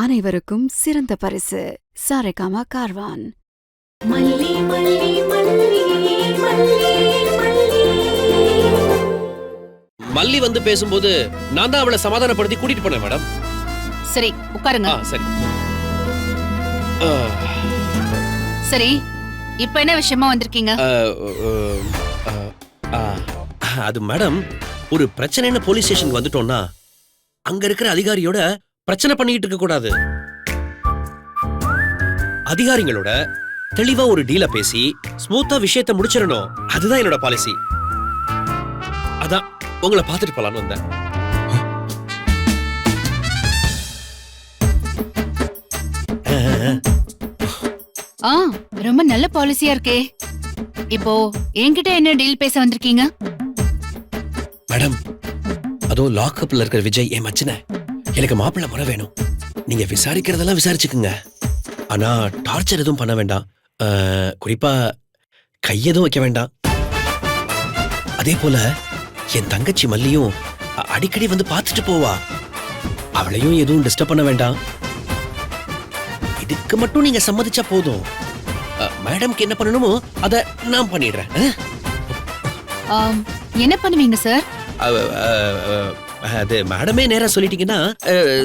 அனைவருக்கும் சிறந்த பரிசு சாரேகாமா கார்வான். மல்லி மல்லி மல்லி மல்லி மல்லி வந்து பேசும்போது நான் தான் அவளை சமாதானப்படுத்தி கூட்டிட்டு போனேன் மேடம். சரி உட்காருங்க. சரி சரி, இப்ப என்ன விஷயமா வந்திருக்கீங்க? அது மேடம், ஒரு பிரச்சனைன்னு போலீஸ் ஸ்டேஷனுக்கு வந்துட்டோம்னா அங்க இருக்கிற அதிகாரியோட பிரச்சனை பண்ணிட்டு இருக்க கூடாது. அதிகாரிகளோட தெளிவா ஒரு டீல பேசி ஸ்மூத்தா விஷயத்தை முடிச்சிடணும். அதுதான் என்னோட பாலிசி. அதான் உங்களை பார்த்துட்டு போலான்னு வந்தேன். ரொம்ப நல்ல பாலிசியா இருக்கே. இப்போ என்கிட்ட என்ன டீல் பேச வந்திருக்கீங்க? மேடம், அதோ லாக்அப்ல இருக்கிற விஜய் என் மச்சனை. எனக்கு மாப்பிள்ளை முறை வேணும். நீங்க விசாரிக்கிறதெல்லாம் விசாரிச்சுக்குங்க. ஆனா டார்ச்சர் எதுவும் பண்ண வேண்டாம். குறிப்பா கையெதுவும் வைக்க வேண்டாம். அதே போல என் தங்கச்சி மல்லியும் அடிக்கடி வந்து பார்த்துட்டு போவா. அவளையும் எதுவும் டிஸ்டர்ப் பண்ண வேண்டாம். இதுக்கு மட்டும் நீங்க சம்மதிச்சா போதும். மேடம்க்கு என்ன பண்ணணுமோ அத நான் பண்ணிடுறேன். என்ன பண்ணுவீங்க சார்? அது மேடமே நேரா சொல்லிட்டீங்கன்னா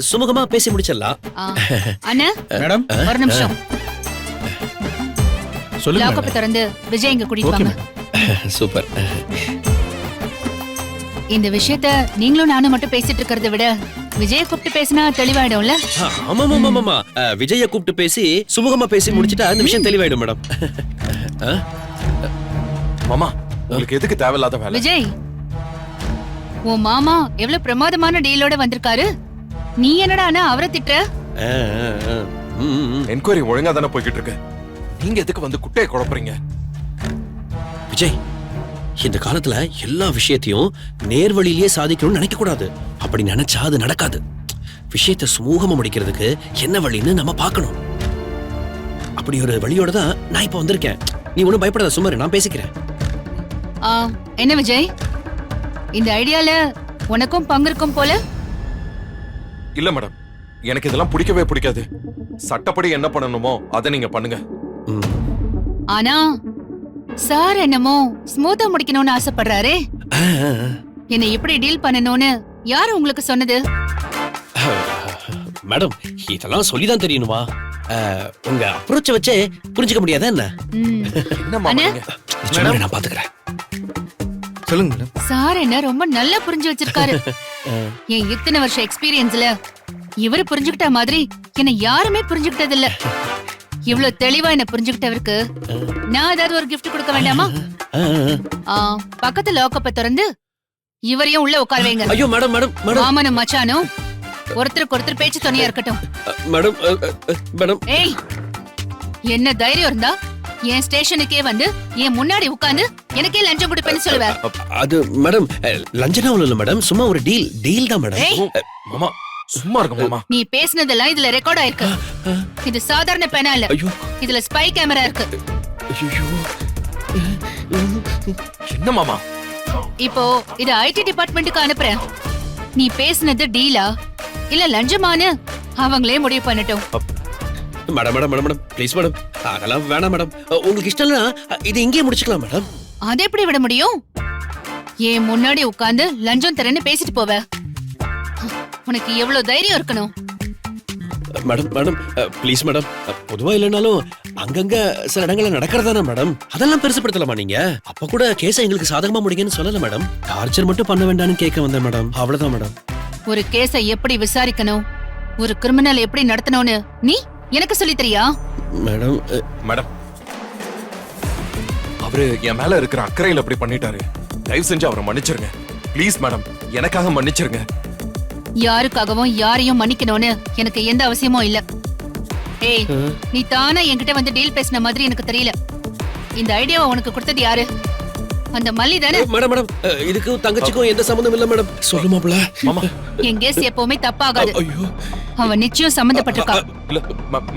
சுமூகமா பேசி முடிச்சிடலாம். அண்ணா மேடம் ஒரு நிமிஷம். சொல்லுங்க. லாக்கப் திறந்து விஜய் இங்க கூட்டிட்டு வாங்க. சூப்பர். இந்த விஷயத்த நீங்களும் நானும் மட்டும் பேசிட்டு இருக்கிறத விட விஜய கூப்பிட்டு பேசினா தெளிவாயிடும்ல? ஆமா. விஜய கூப்பிட்டு பேசி சுமூகமா பேசி முடிச்சிட்டா அந்த விஷயம் தெளிவாயிடும் மேடம். மாமா, உங்களுக்கு எதுக்கு தேவையில்லாத வேலை? விஜய், உன் மாமா எவ்வளவு பிரமாதமான டீலோட வந்திருக்காரு. நீ என்னடா அவரை திட்டுற? என்கொயரி ஒழுங்கா தானே போய்கிட்டு இருக்கு. நீங்க எதுக்கு வந்து குட்டையை குழப்பறீங்க? விஜய், இந்த காலத்துல எல்லா விஷயத்தையும் நேர்வழியிலேயே சாதிக்கணும்னு நினைக்க கூடாது. அப்படி நினைச்சா அது நடக்காது. விஷயத்தை சுமூகமா முடிக்கிறதுக்கு என்ன வழின்னு நம்ம பார்க்கணும். அப்படி ஒரு வழியோட தான் நான் இப்ப வந்திருக்கேன். நீ ஒண்ணும் பயப்படாத, சுமார் நான் பேசிக்கிறேன். என்ன விஜய், இந்த ஐடியால உனக்கும் பங்கு இருக்கும் போல? இல்ல மேடம், எனக்கு இதெல்லாம் பிடிக்கவே பிடிக்காது. சட்டப்படி என்ன பண்ணணுமோ அதை நீங்க பண்ணுங்க. ஆனா சார் என்னமோ ஸ்மூத்தா முடிக்கணும்னு ஆசைப்படுறாரே. என்ன எப்படி டீல் பண்ணணும்னு யாரு உங்களுக்கு சொன்னது? மேடம், இதெல்லாம் சொல்லிதான் தெரியணுமா? உங்க அப்ரோச்ச வச்சே புரிஞ்சுக்க முடியாதா என்ன? என்ன மாமா நீங்க? நான் பாத்துக்கிறேன். சொல்லுங்க மேடம். சார் என்ன ரொம்ப நல்லா புரிஞ்சு வச்சிருக்காரு. என் இத்தனை வருஷம் எக்ஸ்பீரியன்ஸ்ல இவரு புரிஞ்சுக்கிட்ட மாதிரி என்ன யாருமே புரிஞ்சுக்கிட்டது இல்ல. இவ்வளவு தெளிவா என்ன புரிஞ்சுக்கிட்டவருக்கு நான் ஏதாவது ஒரு கிஃப்ட் கொடுக்க வேண்டாமா? பக்கத்து லாக்கப்ப திறந்து இவரையும் உள்ள உட்கார வைங்க. ஐயோ மேடம் மேடம் மேடம். மாமனும் மச்சானும் ஒருத்தருக்கு ஒருத்தர் பேச்சு துணையா இருக்கட்டும். Madam madam. ஏய், என்ன தைரியம் இருந்தா என் ஸ்டேஷனுக்கே வந்து என் முன்னாடி உட்கார்ந்து எனக்கே லஞ்சம் கொடுப்பேன்னு சொல்லுவேன். அது மேடம், லஞ்சனா இல்ல மேடம், சும்மா ஒரு டீல் தான் மேடம். மாமா சும்மா இருக்க மாமா. நீ பேசினதெல்லாம் இதுல ரெக்கார்ட் ஆயிருக்கு. இது சாதாரண பேனா இல்ல, இதுல ஸ்பை கேமரா இருக்கு. என்ன மாமா? இப்போ இது ஐடி டிபார்ட்மெண்ட்டுக்கு அனுப்புறேன். நீ பேசினது டீலா இல்ல லஞ்சமானு அவங்களே முடிவு பண்ணட்டும். Madam madam madam madam please madam, அதெல்லாம் வேணாம் மேடம். உங்களுக்கு இஷ்டம் இல்ல இது இங்கேயே முடிச்சுக்கலாம் மேடம். அதை எப்படி விட முடியும்? ஏன் முன்னாடி உட்கார்ந்து லஞ்சம் தரேன்னு பேசிட்டு போவ? உனக்கு எவ்வளவு தைரியம் இருக்கணும்? மேடம் மேடம் ப்ளீஸ் மேடம், பொதுவா இல்லைனாலும் அங்கங்க சில இடங்கள்ல நடக்கிறதானே மேடம், அதெல்லாம் பெருசுப்படுத்தலாமா நீங்க? அப்ப கூட கேஸை எங்களுக்கு சாதகமா முடிங்கன்னு சொல்லல மேடம். டார்ச்சர் மட்டும் பண்ண வேண்டாம்னு கேட்க வந்தேன் மேடம், அவ்வளவுதான் மேடம். ஒரு கேஸை எப்படி விசாரிக்கணும், ஒரு கிரிமினல் எப்படி நடத்தணும்னு நீ எனக்கு சொல்லி தரியா? மேடம் மேடம், அவரு என் மேல இருக்கிற அக்கறையில அப்படி பண்ணிட்டாரு. தயவு செஞ்சு அவரை மன்னிச்சிருங்க ப்ளீஸ் மேடம், எனக்காக மன்னிச்சிருங்க. யாருக்காகவும் யாரையும் மன்னிக்கணும்னு எனக்கு எந்த அவசியமும் இல்ல. ஏய், நீ தானே என்கிட்ட வந்து டீல் பேசின மாதிரி எனக்கு தெரியல. இந்த ஐடியாவை உனக்கு கொடுத்தது யாரு? அந்த மல்லி தானே? மேடம் மேடம், இதுக்கும் தங்கச்சிக்கும் எந்த சம்பந்தம் இல்ல மேடம். சொல்லு மாப்ள. மாமா, என் கேஸ் எப்பவுமே தப்பாகாது. ஐயோ, அவன் நிச்சயம் சம்பந்தப்பட்டிருக்கா. இல்ல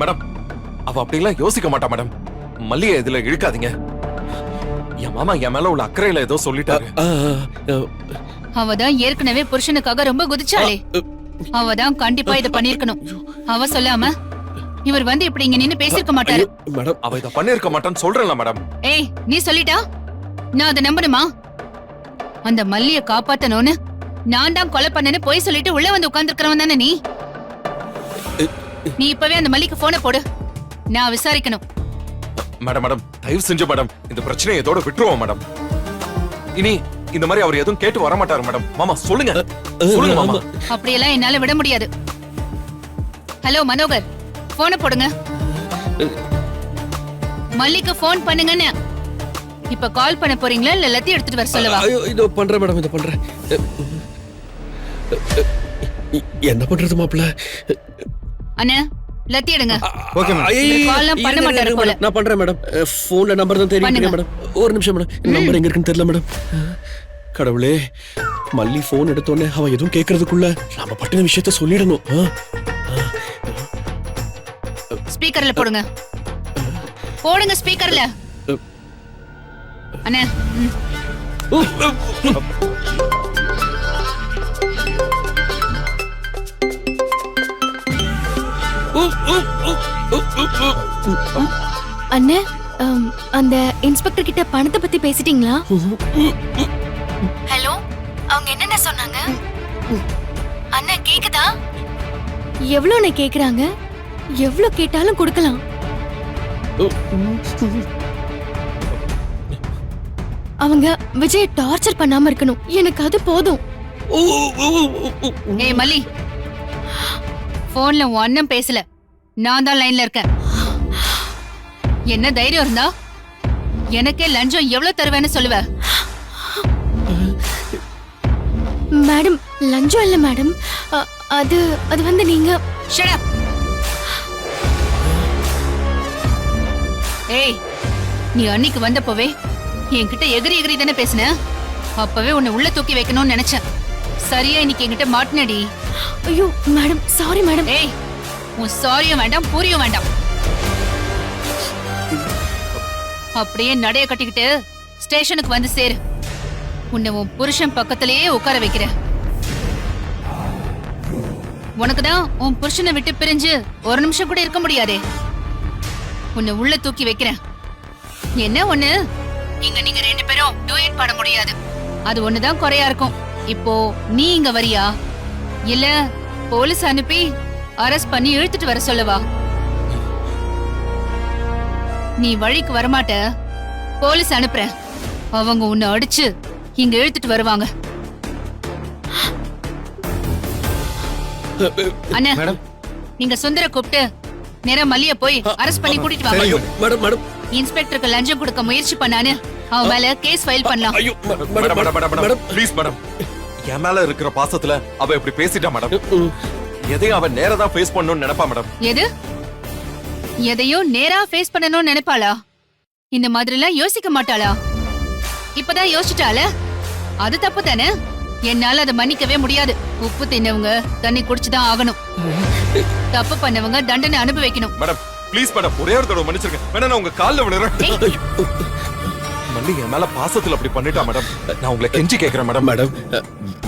மேடம், அவ அப்படிலாம் யோசிக்க மாட்டா மேடம். மல்லியை இதுல இழுக்காதீங்க. என் மாமா என் மேல உள்ள அக்கறையில ஏதோ சொல்லிட்டாரு. அவதான் ஏற்கனவே புருஷனுக்காக ரொம்ப குதிச்சாளே. அவ தான் கண்டிப்பா இத பண்ணிருக்கணும். அவ சொல்லாம இவர் வந்து இப்படி இங்க நின்னு பேசிருக்க மாட்டாரு. மேடம் அவ இத பண்ணிருக்க மாட்டான்னு சொல்றேன்ல மேடம். ஏய், நீ சொல்லிட்டா நான் அதை நம்பணுமா? அந்த மல்லிய காப்பாத்தணும்னு நான் தான் கொலை பண்ணேன்னு போய் சொல்லிட்டு உள்ள வந்து உட்கார்ந்துருக்கிறவன் தானே நீ? நீ இப்பவே அந்த மல்லிக்கு போனை போடு, நான் விசாரிக்கணும். மேடம் மேடம் தயவு செஞ்சு மேடம் இந்த பிரச்சனையை இதோட விட்டுருவோம் மேடம். இனி இந்த மாதிரி அவர் எதுவும் கேட்டு வர மாட்டாரு மேடம். மாமா சொல்லுங்க சொல்லுங்க மாமா. அப்படியெல்லாம் என்னால விட முடியாது. ஹலோ மனோகர், போனை போடுங்க. மல்லிக்கு போன் பண்ணுங்கன்னு. இப்ப கால் பண்ண போறீங்களா இல்ல எல்லாத்தையும் எடுத்துட்டு வர சொல்லவா? ஐயோ இதோ பண்றேன் மேடம், இதோ பண்றேன். என்ன பண்றது மாப்பிள்ள? அண்ணா லத்தி எடுங்க. Okay madam. ஐயோ, கால்லாம் பண்ண மாட்டாரு போல. நான் பண்றேன் மேடம். போன்ல நம்பர் தான் தெரியும் பண்ணுங்க. மேடம். ஒரு நிமிஷம் மேடம், நம்பர் எங்க இருக்குன்னு தெரியல மேடம். கடவுளே, மல்லி போன் எடுத்தோடனே அவ எதுவும் கேட்கறதுக்குள்ள நாம பட்டின விஷயத்த சொல்லிடணும். ஸ்பீக்கர்ல போடுங்க. போடுங்க ஸ்பீக்கர்ல. அண்ணா அண்ணே, அந்த இன்ஸ்பெக்டர் கிட்ட பணத்தை பத்தி பேசிட்டீங்களா? ஹலோ, அவங்க என்னென்ன சொன்னாங்க? அண்ணா கேக்குதா? எவ்வளவுன்னு கேக்குறாங்க? எவ்வளவு கேட்டாலும் கொடுக்கலாம். அவங்க விஜய் டார்ச்சர் பண்ணாம இருக்கணும், எனக்கு அது போதும். ஏய் மல்லி, போன்ல உன் அண்ணன் பேசல, நான் தான் லைன்ல இருக்கேன். என்ன தைரியம் இருந்தா எனக்கே லஞ்சம் எவ்வளவு தருவேன்னு சொல்லுவ? மேடம், லஞ்சம் இல்ல மேடம். அது அது வந்து நீங்க Shut up. ஏய், நீ அன்னைக்கு வந்தப்பவே என்கிட்ட எகிரி எகிரி தானே பேசின. அப்பவே உன்னை உள்ள தூக்கி வைக்கணும்னு நினைச்சேன். சரியா இன்னைக்கு என்கிட்ட மாட்டினடி. ஐயோ மேடம், சாரி மேடம். ஏய், உன் சாரியும் வேண்டாம் பூரியும் வேண்டாம். அப்படியே நடைய கட்டிக்கிட்டு ஸ்டேஷனுக்கு வந்து சேரு. உன்னை உன் புருஷன் பக்கத்திலேயே உட்கார வைக்கிறேன். உனக்குதான் உன் புருஷனை விட்டு பிரிஞ்சு ஒரு நிமிஷம் கூட இருக்க முடியாதே. உன்னை உள்ள தூக்கி வைக்கிறேன். என்ன ஒண்ணு, இங்க நீங்க 2 பேரும் டூயட் பாட முடியாது. அது ஒண்ணுதான் குறையா இருக்கும். இப்போ நீ இங்க வரியா இல்ல போலீஸ் அனுப்பி அரெஸ்ட் பண்ணி இழுத்துட்டு வர சொல்லவா? நீ வழிக்கு வரமாட்ட, போலீஸ் அனுப்புறேன். அவங்க உன்னை அடிச்சு இங்க இழுத்துட்டு வருவாங்க. அண்ணா, நீங்க சுந்தர கூப்பிட்டு நேரா மல்லிய போய் அரெஸ்ட் பண்ணி கூட்டிட்டு வாங்க. ஐயோ மேடம் மேடம், இன்ஸ்பெக்டருக்கு லஞ்சம் கொடுக்க முயற்சி பண்ணானு அவன் மேல கேஸ் ஃபைல் பண்ணலாம். ஐயோ madam madam madam madam please madam. என் மேல இருக்கிற பாசத்துல அவ இப்படி பேசிட்டா மேடம். எதையும் அவ நேரா தான் ஃபேஸ் பண்ணணும்னு நினைப்பா மேடம். எது? எதையும் நேரா ஃபேஸ் பண்ணணும்னு நினைப்பாளா? இந்த மாதிரிலாம் யோசிக்க மாட்டாளா? இப்பதான் யோசிச்சிட்டால, அது தப்பு தானே. என்னால அதை மன்னிக்கவே முடியாது. உப்பு தின்னவங்க தண்ணி குடிச்சுதான் ஆகணும். தப்பு பண்ணவங்க தண்டனை அனுபவிக்கணும். மேடம் ப்ளீஸ் மேடம், ஒரே ஒரு தடவை மன்னிச்சிருங்க. வேணா நான் உங்க கால்ல விழுறேன். மல்லி என் மேல பாசத்துல அப்படி பண்ணிட்டா மேடம். நான் உங்களை கெஞ்சி கேக்குறேன் மேடம். மேடம்,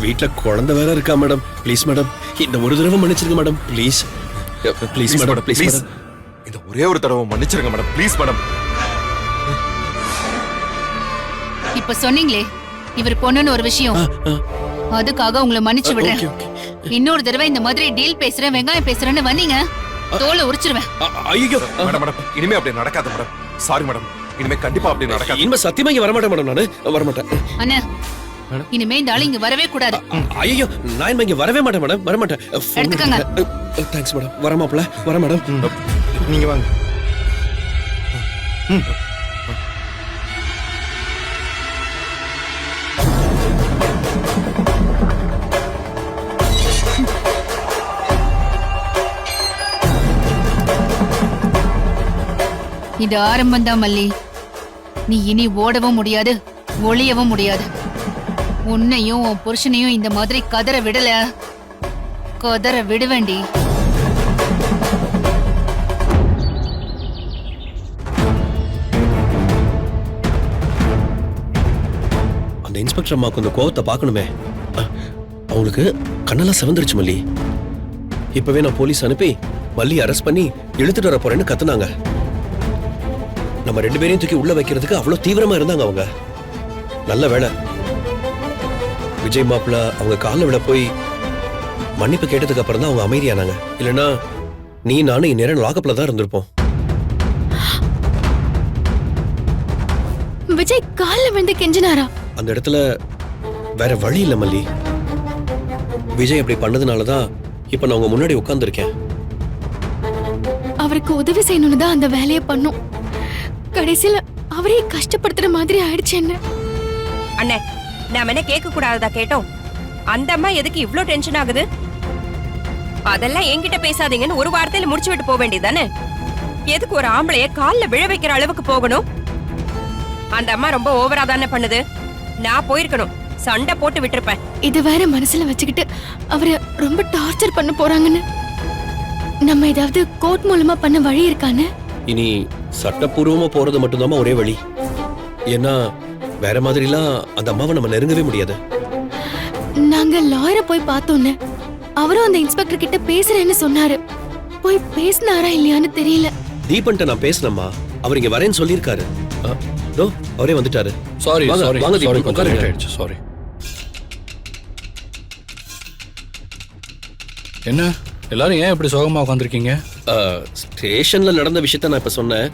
வீட்ல குழந்தை வேற இருக்கா மேடம். ப்ளீஸ் மேடம், இந்த ஒரு தடவை மன்னிச்சிருங்க madam. Please please madam, please please இந்த ஒரே ஒரு தடவை மன்னிச்சிருங்க மேடம். Please madam. இப்ப சொன்னீங்களே இவர் பொண்ணுன்னு ஒரு விஷயம், அதுக்காக உங்களை மன்னிச்சு விடுறேன். இன்னொரு தடவை இந்த மாதிரி டீல் பேசுறேன், வெங்காயம் பேசுறேன்னு வந்தீங்க, தோலை உரிச்சிருவேன். ஐயோ மேடம் மேடம் இனிமே அப்படி நடக்காது மேடம். சாரி மேடம், இனிமே கண்டிப்பா அப்படி நடக்காது. இனிமே சத்தியமா இங்க வரமாட்டேன் மேடம். நானு வரமாட்டேன். அண்ணா, இனிமே இந்த ஆளு இங்க வரவே கூடாது. ஐயோ, நான் இனிமே இங்க வரவே மாட்டேன் மேடம், வரமாட்டேன். எடுத்துக்கங்க. Thanks madam. வர மாப்ள, வர மேடம். நீங்க வாங்க. இது ஆரம்பம் தான் மல்லி. நீ இனி ஓடவும் முடியாது, ஒளியவும் முடியாது. உன்னையும் உன் புருஷனையும் இந்த மாதிரி கதற விடல, கதற விடுவேண்டி. அந்த இன்ஸ்பெக்டர் அம்மாவுக்கு அந்த கோவத்தை பார்க்கணுமே. அவங்களுக்கு கண்ணெல்லாம் சிவந்துருச்சு மல்லி. இப்பவே நான் போலீஸ் அனுப்பி மல்லி அரெஸ்ட் பண்ணி இழுத்துட்டு வர போறேன்னு கத்துனாங்க. நம்ம 2 பேரையும் தூக்கி உள்ள வைக்கிறதுக்கு அவ்வளவு தீவிரமா இருந்தாங்க அவங்க. நல்ல வேளை விஜய் மாப்பிள்ள அவங்க காலில் விட போய் மன்னிப்பு கேட்டதுக்கு அப்புறம் தான் அவங்க அமைதியானாங்க. இல்லைன்னா நீ நானும் இந்நேரம் லாக்கப்ல தான் இருந்திருப்போம். விஜய் கால்ல விழுந்து கெஞ்சினாரா? அந்த இடத்துல வேற வழி இல்ல மல்லி. விஜய் அப்படி பண்ணதுனாலதான் இப்ப நான் உங்க முன்னாடி உட்கார்ந்துருக்கேன். அவருக்கு உதவி செய்யணும்னு தான் அந்த வேலையை பண்ணும். கடைசியில அவரே கஷ்டப்படுத்துற மாதிரி ஆயிடுச்சு என்ன. அண்ணே, நாம என்ன கேட்க கூடாததா கேட்டோம்? அந்த அம்மா எதுக்கு இவ்ளோ டென்ஷன் ஆகுது? அதெல்லாம் என்கிட்ட பேசாதீங்கன்னு ஒரு வார்த்தையில முடிச்சு விட்டு போக வேண்டியதானே? எதுக்கு ஒரு ஆம்பளைய கால்ல விழ வைக்கிற அளவுக்கு போகணும்? அந்த அம்மா ரொம்ப ஓவரா தானே பண்ணுது. நான் போயிருக்கணும், சண்டை போட்டு விட்டுருப்பேன். இது வேற மனசுல வச்சுக்கிட்டு அவரை ரொம்ப டார்ச்சர் பண்ண போறாங்கன்னு. நம்ம ஏதாவது கோர்ட் மூலமா பண்ண வழி இருக்கானே? இனி சட்டப்பூர்வமா போறது மட்டும்தான் ஒரே வழி. ஏன்னா வேற மாதிரிலாம் அந்த அம்மாவை நம்ம நெருங்கவே முடியாது. நாங்க லாயரை போய் பார்த்தோன்னு அவரும் அந்த இன்ஸ்பெக்டர் கிட்ட பேசுறேன்னு சொன்னாரு. போய் பேசினாரா இல்லையான்னு தெரியல. தீபன்ட்ட நான் பேசினம்மா, அவர் இங்க வரேன்னு சொல்லியிருக்காரு. தோ அவரே வந்துட்டாரு. சாரி வாங்க, சாரி வாங்க சாரி, தீபன், கொஞ்சம் உட்காருங்க. லேட் ஆயிடுச்சு, சாரி. என்ன எல்லாரும் ஏன் இப்படி சோகமா உட்காந்துருக்கீங்க? ஸ்டேஷன்ல நடந்த விஷயத்த நான் இப்ப சொன்னேன்,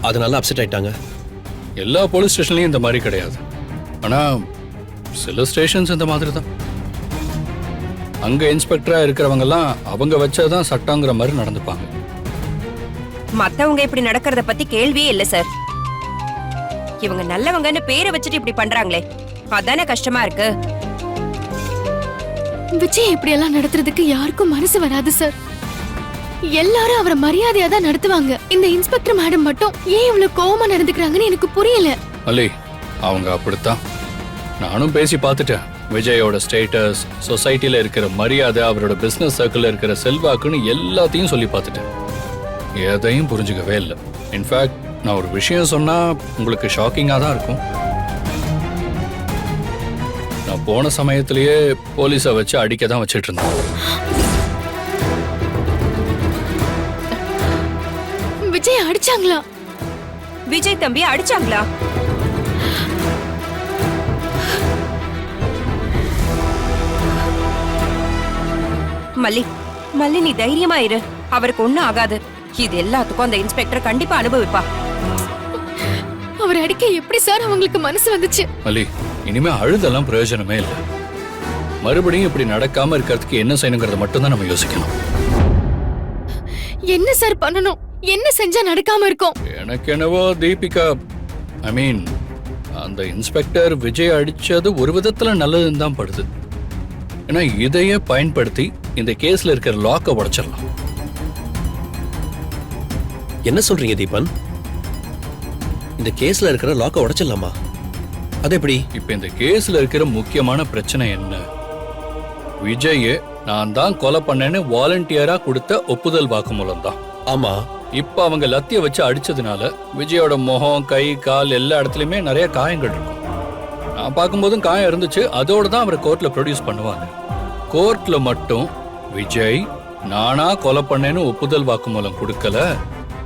அதனால அப்செட் ஆயிட்டாங்க. எல்லா போலீஸ் ஸ்டேஷன்லயும் இந்த மாதிரி கிடையாது. ஆனா சில ஸ்டேஷன்ஸ் இந்த மாதிரி தான். அங்க இன்ஸ்பெக்டரா இருக்கிறவங்க எல்லாம் அவங்க வச்சதான் சட்டங்கிற மாதிரி நடந்துப்பாங்க. மத்தவங்க இப்படி நடக்கிறத பத்தி கேள்வியே இல்ல சார். இவங்க நல்லவங்கன்னு பேரை வச்சுட்டு இப்படி பண்றாங்களே, அதானே கஷ்டமா இருக்கு. விஜய் இப்படி எல்லாம் நடத்துறதுக்கு யாருக்கும் மனசு வராது சார். எல்லாரும் அவரை மரியாதையா தான் நடத்துவாங்க. இந்த இன்ஸ்பெக்டர் மேடம் மட்டும் ஏன் இவ்வளவு கோவமா நடந்துக்கிறாங்கன்னு எனக்கு புரியல. அல்லி, அவங்க அப்படித்தான். நானும் பேசி பார்த்துட்டேன். விஜயோட ஸ்டேட்டஸ், சொசைட்டில இருக்கிற மரியாதை, அவரோட பிசினஸ் சர்க்கிள்ல இருக்கிற செல்வாக்குன்னு எல்லாத்தையும் சொல்லி பார்த்துட்டேன். எதையும் புரிஞ்சுக்கவே இல்லை. இன்ஃபேக்ட் நான் ஒரு விஷயம் சொன்னா உங்களுக்கு ஷாக்கிங்கா தான் இருக்கும். நான் போன சமயத்திலேயே போலீஸை வச்சு அடிக்க தான் வச்சிட்டு இருந்தேன். விஜய் அடிச்சாங்களா? விஜய் தம்பி அடிச்சாங்களா? மல்லி, மல்லி நீ தைரியமா இரு. அவருக்கு ஒண்ணும் ஆகாது. இது எல்லாத்துக்கும் அந்த இன்ஸ்பெக்டர் கண்டிப்பா அனுபவிப்பா. அவர் அடிக்க எப்படி சார் அவங்களுக்கு மனசு வந்துச்சு? மல்லி, இனிமே அழுதெல்லாம் பிரயோஜனமே இல்லை. மறுபடியும் இப்படி நடக்காம இருக்கிறதுக்கு என்ன செய்யணுங்கிறத மட்டும்தான் நம்ம யோசிக்கணும். என்ன சார் பண்ணணும்? என்ன செஞ்சா நடக்காம இருக்கும்? எனக்கு என்னவோ தீபிகா, ஐ மீன் அந்த இன்ஸ்பெக்டர் விஜய் அடிச்சது ஒரு விதத்துல நல்லதுன்னு தான் படுது. ஏன்னா இதையே பயன்படுத்தி இந்த கேஸ்ல இருக்கிற லாக்கை உடைச்சிடலாம். என்ன சொல்றீங்க தீபன்? இந்த கேஸ்ல இருக்கிற லாக்கை உடைச்சிடலாமா? அது எப்படி? இப்ப இந்த கேஸ்ல இருக்கிற முக்கியமான பிரச்சனை என்ன? விஜய் நான் தான் கொலை பண்ணேன்னு வாலண்டியரா கொடுத்த ஒப்புதல் வாக்குமூலம் தான். ஆமா. இப்ப அவங்க லத்திய வச்சு அடிச்சதுனால விஜயோட முகம், கை, கால் எல்லா இடத்துலயுமே நிறைய காயங்கள் இருக்கும். நான் பார்க்கும்போதும் காயம் இருந்துச்சு. அதோட தான் அவரை கோர்ட்ல ப்ரொடியூஸ் பண்ணுவாங்க. கோர்ட்ல மட்டும் விஜய் நானா கொலை பண்ணேன்னு ஒப்புதல் வாக்குமூலம் கொடுக்கல,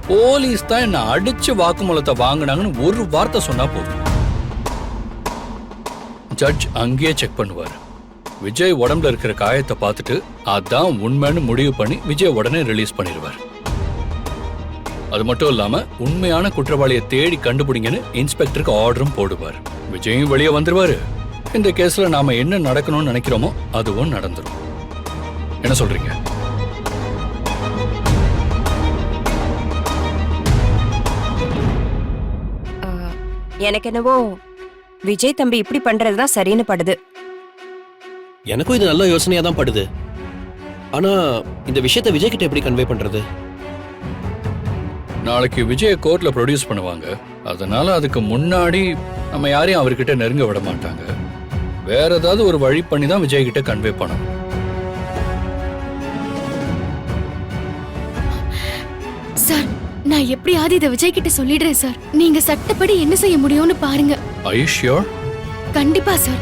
போலீஸ் தான் என்ன அடிச்சு வாக்குமூலத்தை வாங்கினாங்கன்னு ஒரு வார்த்தை சொன்னா போதும். ஜட்ஜ் அங்கேயே செக் பண்ணுவாரு. விஜய் உடம்புல இருக்கிற காயத்தை பார்த்துட்டு அதான் உண்மைன்னு முடிவு பண்ணி விஜய் உடனே ரிலீஸ் பண்ணிடுவார். அது மட்டும் இல்லாம உண்மையான குற்றவாளியை தேடி கண்டுபிடிங்கன்னு இன்ஸ்பெக்டருக்கு ஆர்டரும் போடுவார். விஜயும் வெளியே வந்துருவாரு. இந்த கேஸ்ல நாம என்ன நடக்கணும்னு நினைக்கிறோமோ அதுவும் நடந்துரும். என்ன சொல்றீங்க? எனக்கு என்னவோ விஜய் தம்பி இப்படி பண்றதுதான் சரின்னு படுது. எனக்கும் இது நல்ல யோசனையா தான் படுது. ஆனா இந்த விஷயத்தை விஜய் கிட்ட எப்படி கன்வே பண்றது? நாளைக்கு விஜய கோர்ட்ல ப்ரொடியூஸ் பண்ணுவாங்க. அதனால அதுக்கு முன்னாடி நம்ம யாரையும் அவர்கிட்ட நெருங்க விட மாட்டாங்க. வேற ஏதாவது ஒரு வழி பண்ணி தான் விஜய் கிட்ட கன்வே பண்ணணும். சார், நான் எப்படியாவது இதை விஜய் கிட்ட சொல்லிடுறேன் சார். நீங்க சட்டப்படி என்ன செய்ய முடியும்னு பாருங்க. Are you sure? கண்டிப்பா சார்.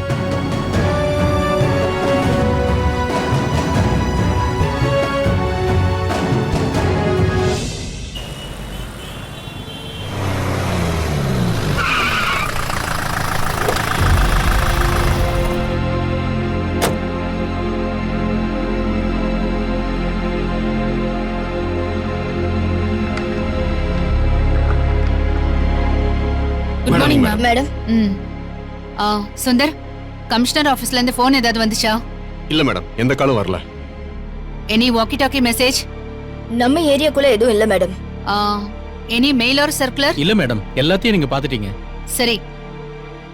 Morning madam. மேடம். ம் ஆ சுந்தர் கமிஷனர் ஆபீஸ்ல இருந்து போன் ஏதாவது வந்துச்சா? இல்ல மேடம், எந்த காலும் வரல. Any walkie talkie message? நம்ம ஏரியாக்குள்ள எதுவும் இல்ல madam. Any mail or circular? இல்ல மேடம், எல்லாத்தையும் நீங்க பாத்துட்டீங்க. சரி,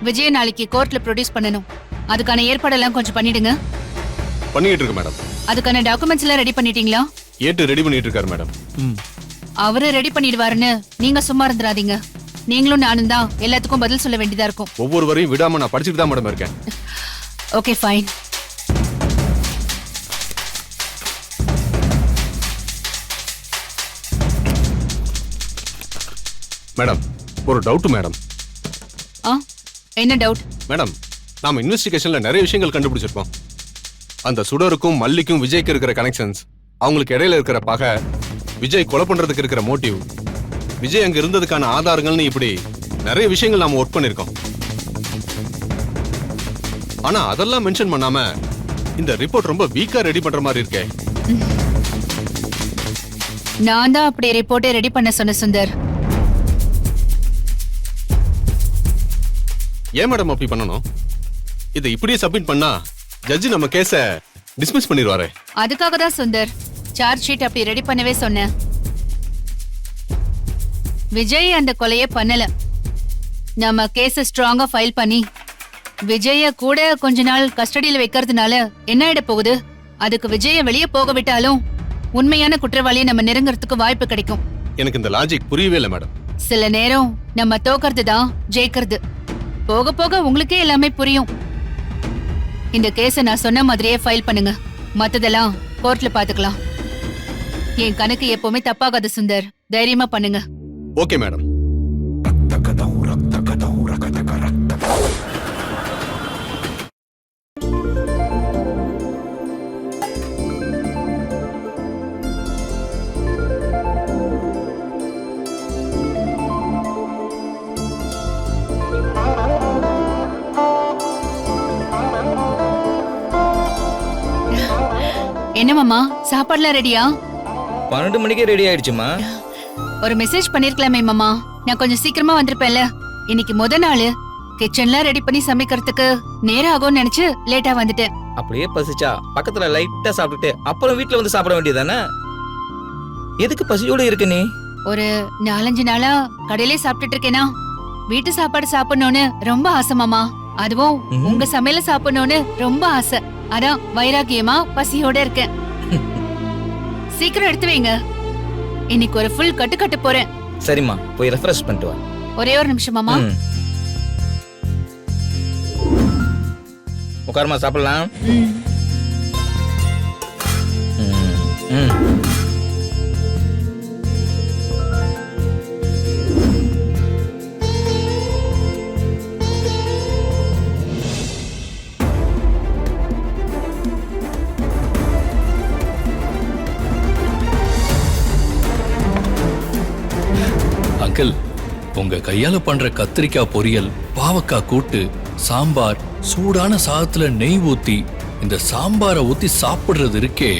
விஜய் நாளைக்கு கோர்ட்ல ப்ரொடியூஸ் பண்ணணும். அதுக்கான ஏற்பாடெல்லாம் கொஞ்சம் பண்ணிடுங்க. பண்ணிட்டு இருக்கு மேடம். அதுக்கான டாக்குமெண்ட்ஸ் எல்லாம் ரெடி பண்ணிட்டீங்களா? ஏட்டு ரெடி பண்ணிட்டு இருக்காரு மேடம். அவரு ரெடி பண்ணிடுவாருன்னு நீங்க சும்மா இருந்துராதீங்க. நீங்களும் நானும் தான் எல்லாத்துக்கும் பதில் சொல்ல வேண்டியதா இருக்கும். ஒவ்வொருவரையும் விடாம நான் படிச்சுட்டு தான் மேடம் இருக்கேன். Okay fine. மேடம், ஒரு டவுட் மேடம். என்ன டவுட்? மேடம், நாம இன்வெஸ்டிகேஷன்ல நிறைய விஷயங்கள் கண்டுபிடிச்சிருக்கோம். அந்த சுடருக்கும் மல்லிக்கும் விஜய்க்கு இருக்கிற கனெக்ஷன்ஸ், அவங்களுக்கு இடையில இருக்கிற பகை, விஜய் கொலை பண்றதுக்கு இருக்கிற மோட்டிவ், விஜய் அங்க இருந்ததுக்கான ஆதாரங்கள்னு இப்படி நிறைய விஷயங்கள் நாம ஒர்க் பண்ணிருக்கோம். ஆனா அதெல்லாம் மென்ஷன் பண்ணாம இந்த ரிப்போர்ட் ரொம்ப வீக்கா ரெடி பண்ற மாதிரி இருக்கே. நான் தான் அப்படி ரிப்போர்ட்டை ரெடி பண்ண சொன்ன சுந்தர். ஏன் மேடம் அப்படி பண்ணணும்? இதை இப்படியே சப்மிட் பண்ணா ஜட்ஜி நம்ம கேஸ டிஸ்மிஸ் பண்ணிடுவாரு. அதுக்காக தான் சுந்தர் சார்ஜ் ஷீட் அப்படி ரெடி பண்ணவே சொன்னேன். விஜய் அந்த கொலையை பண்ணல. நம்ம கேஸ ஸ்ட்ராங்கா ஃபைல் பண்ணி விஜய கூட கொஞ்ச நாள் கஸ்டடியில வைக்கிறதுனால என்ன ஆயிட போகுது? அதுக்கு விஜய வெளியே போக விட்டாலும் உண்மையான குற்றவாளியை நம்ம நெருங்கறதுக்கு வாய்ப்பு கிடைக்கும். எனக்கு இந்த லாஜிக் புரியவே இல்லை மேடம். சில நேரம் நம்ம தோக்கறது தான் ஜெயிக்கிறது. போக போக உங்களுக்கே எல்லாமே புரியும். இந்த கேஸ நான் சொன்ன மாதிரியே ஃபைல் பண்ணுங்க. மத்ததெல்லாம் கோர்ட்ல பாத்துக்கலாம். என் கணக்கு எப்பவுமே தப்பாகாது சுந்தர். தைரியமா பண்ணுங்க. Okay madam. என்ன மாமா, சாப்பாடுலாம் ரெடியா? 12 மணிக்கே ரெடி ஆயிடுச்சுமா. ஒரு மெசேஜ் பண்ணிருக்கலாமே மாமா, நான் கொஞ்சம் சீக்கிரமா வந்திருப்பேன்ல. இன்னைக்கு முத நாள் கிச்சன்லாம் ரெடி பண்ணி சமைக்கிறதுக்கு நேரம் ஆகும்னு நினைச்சு லேட்டா வந்துட்டேன். அப்படியே பசிச்சா பக்கத்துல லைட்டா சாப்பிட்டுட்டு அப்புறம் வீட்ல வந்து சாப்பிட வேண்டியதானே? எதுக்கு பசியோட இருக்க நீ? ஒரு 4-5 நாளா கடையிலே சாப்பிட்டுட்டு இருக்கேனா. வீட்டு சாப்பாடு சாப்பிடணும்னு ரொம்ப ஆசை மாமா. அதுவும் உங்க சமையல சாப்பிடணும்னு ரொம்ப ஆசை. அதான் வைராகியமா பசியோட இருக்கேன். சீக்கிரம் எடுத்து வைங்க. இன்னைக்கு ஒரு ஃபுல் கட்டு கட்ட போறேன். சரிம்மா, போய் ரெஃப்ரெஷ் பண்ணிட்டு வா. ஒரே ஒரு நிமிஷம் மாமா. உட்காருமா, சாப்பிடலாம். அங்கிள், உங்க கையால பண்ற கத்திரிக்காய் பொரியல், பாவக்காய் கூட்டு, சாம்பார், சூடான சாதத்துல நெய் ஊத்தி இந்த சாம்பாரை ஊத்தி சாப்பிடுறது இருக்கே,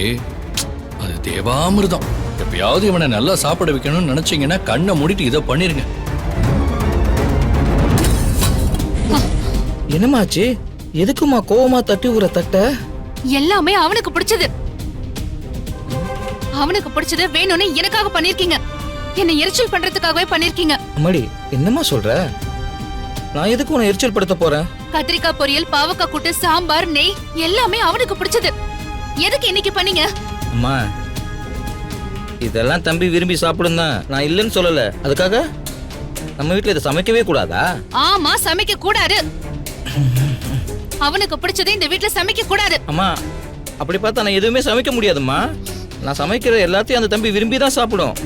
அது தேவாமிர்தம். எப்பயாவது இவனை நல்லா சாப்பிட வைக்கணும்னு நினைச்சீங்கன்னா கண்ணை மூடிட்டு இதை பண்ணிருங்க. என்னமாச்சு? எதுக்குமா கோவமா தட்டி ஊற தட்ட? எல்லாமே அவனுக்கு பிடிச்சது. அவனுக்கு பிடிச்சது வேணும்னு எனக்காக பண்ணிருக்கீங்க. என்ன எரிச்சல் பண்றதுக்காகவே பண்ணிருக்கீங்க. அம்மாடி, என்னம்மா சொல்ற? நான் எதுக்கு உன்னை எரிச்சல் படுத்த போறேன்? கத்திரிக்காய் பொரியல், பாவக்காய் கூட்டு, சாம்பார், நெய் எல்லாமே அவனுக்கு பிடிச்சது. எதுக்கு இன்னைக்கு பண்ணீங்க? அம்மா, இதெல்லாம் தம்பி விரும்பி சாப்பிடும் தான், நான் இல்லைன்னு சொல்லல. அதுக்காக நம்ம வீட்டுல இதை சமைக்கவே கூடாதா? ஆமா, சமைக்க கூடாது. அவனுக்கு பிடிச்சது இந்த வீட்டுல சமைக்க கூடாது. அம்மா, அப்படி பார்த்தா நான் எதுவுமே சமைக்க முடியாதும்மா. நான் சமைக்கிற எல்லாத்தையும் அந்த தம்பி விரும்பி தான் சாப்பிடும்.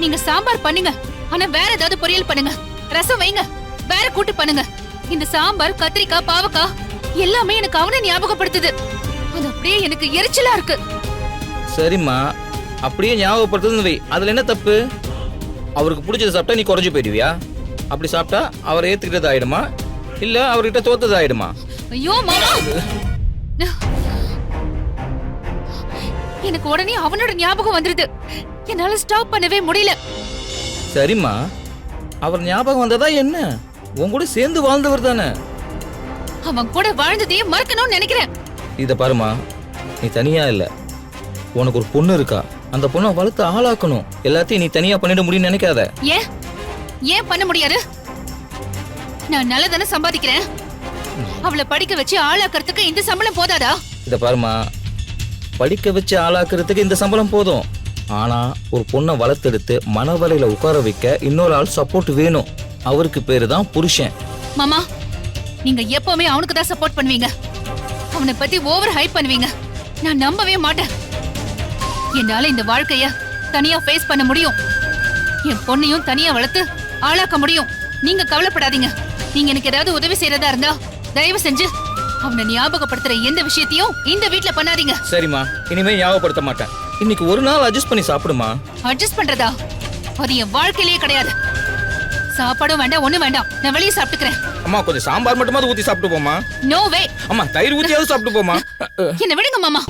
நீங்க சாம்பார் பண்ணுங்க, ஆனா வேற ஏதாவது பொரியல் பண்ணுங்க. ரசம் வைங்க, வேற கூட்டு பண்ணுங்க. இந்த சாம்பார், கத்திரிக்காய், பாவக்காய் எல்லாமே எனக்கு அவனை ஞாபகப்படுத்துது. அது அப்படியே எனக்கு எரிச்சலா இருக்கு. சரிம்மா, அப்படியே ஞாபகப்படுத்துன்னு வை. அதுல என்ன தப்பு? அவருக்கு பிடிச்சதை சாப்பிட்டா நீ குறைஞ்சு போயிடுவியா? அப்படி சாப்பிட்டா அவரை ஏத்துக்கிட்டது ஆயிடுமா, இல்ல அவர்கிட்ட தோத்தது ஆயிடுமா? ஐயோ மாமா, எனக்கு உடனே அவனோட ஞாபகம் வந்துருது. என்னால ஸ்டாப் பண்ணவே முடியல. சரிம்மா, அவர் ஞாபகம் வந்ததா என்ன? உன் கூட சேர்ந்து வாழ்ந்தவர் தானே. அவன் கூட வாழ்ந்ததையே மறக்கணும்னு நினைக்கிறேன். இத பாருமா, நீ தனியா இல்ல, உனக்கு ஒரு பொண்ணு இருக்கா. அந்த பொண்ணை வளர்த்து ஆளாக்கணும். எல்லாத்தையும் நீ தனியா பண்ணிட முடியும்னு நினைக்காத. ஏன் பண்ண முடியாது? நான் நல்லதானே சம்பாதிக்கிறேன். அவளை படிக்க வச்சு ஆளாக்குறதுக்கு இந்த சம்பளம் போதாதா? இத பாருமா, படிக்க வச்சு ஆளாக்குறதுக்கு இந்த சம்பளம் போதும். ஆனா ஒரு பொண்ணை வளர்த்தெடுத்து மனவலையில உட்கார வைக்க இன்னொரு ஆள் சப்போர்ட் வேணும். அவருக்கு பேரு தான் புருஷன். மாமா, நீங்க எப்பவுமே அவனுக்கு தான் சப்போர்ட் பண்ணுவீங்க. அவனை பத்தி ஓவர் ஹைப் பண்ணுவீங்க. நான் நம்பவே மாட்டேன். என்னால இந்த வாழ்க்கைய தனியா ஃபேஸ் பண்ண முடியும். என் பொண்ணையும் தனியா வளர்த்து ஆளாக்க முடியும். நீங்க கவலைப்படாதீங்க. நீங்க எனக்கு ஏதாவது உதவி செய்யறதா இருந்தா தயவு செஞ்சு அவனை ஞாபகப்படுத்துற எந்த விஷயத்தையும் இந்த வீட்ல பண்ணாதீங்க. சரிம்மா, இனிமே ஞாபகப்படுத்த மாட்டேன். இன்னைக்கு ஒரு நாள் அட்ஜஸ்ட் பண்ணி சாப்பிடுமா. அட்ஜஸ்ட் பண்றதா? அது என் வாழ்க்கையிலேயே கிடையாது. சாப்பாடும் வேண்டாம், ஒண்ணும் வேண்டாம். நான் வெளியே சாப்பிட்டுக்கிறேன். அம்மா, கொஞ்சம் சாம்பார் மட்டுமாவது ஊத்தி சாப்பிட்டு போமா. No way. அம்மா, தயிர் ஊத்தியாவது சாப்பிட்டு போமா. என்ன விடுங்க மாமா.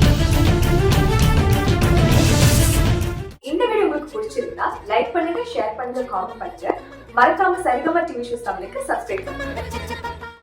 இந்த வீடியோ உங்களுக்கு பிடிச்சிருந்தா லைக் பண்ணுங்க, ஷேர் பண்ணுங்க, காமெண்ட் பண்ணுங்க. மறக்காம சரிகமா டிவி ஷோஸ் தமிழுக்கு சப்ஸ்கிரைப் பண்ணுங்க.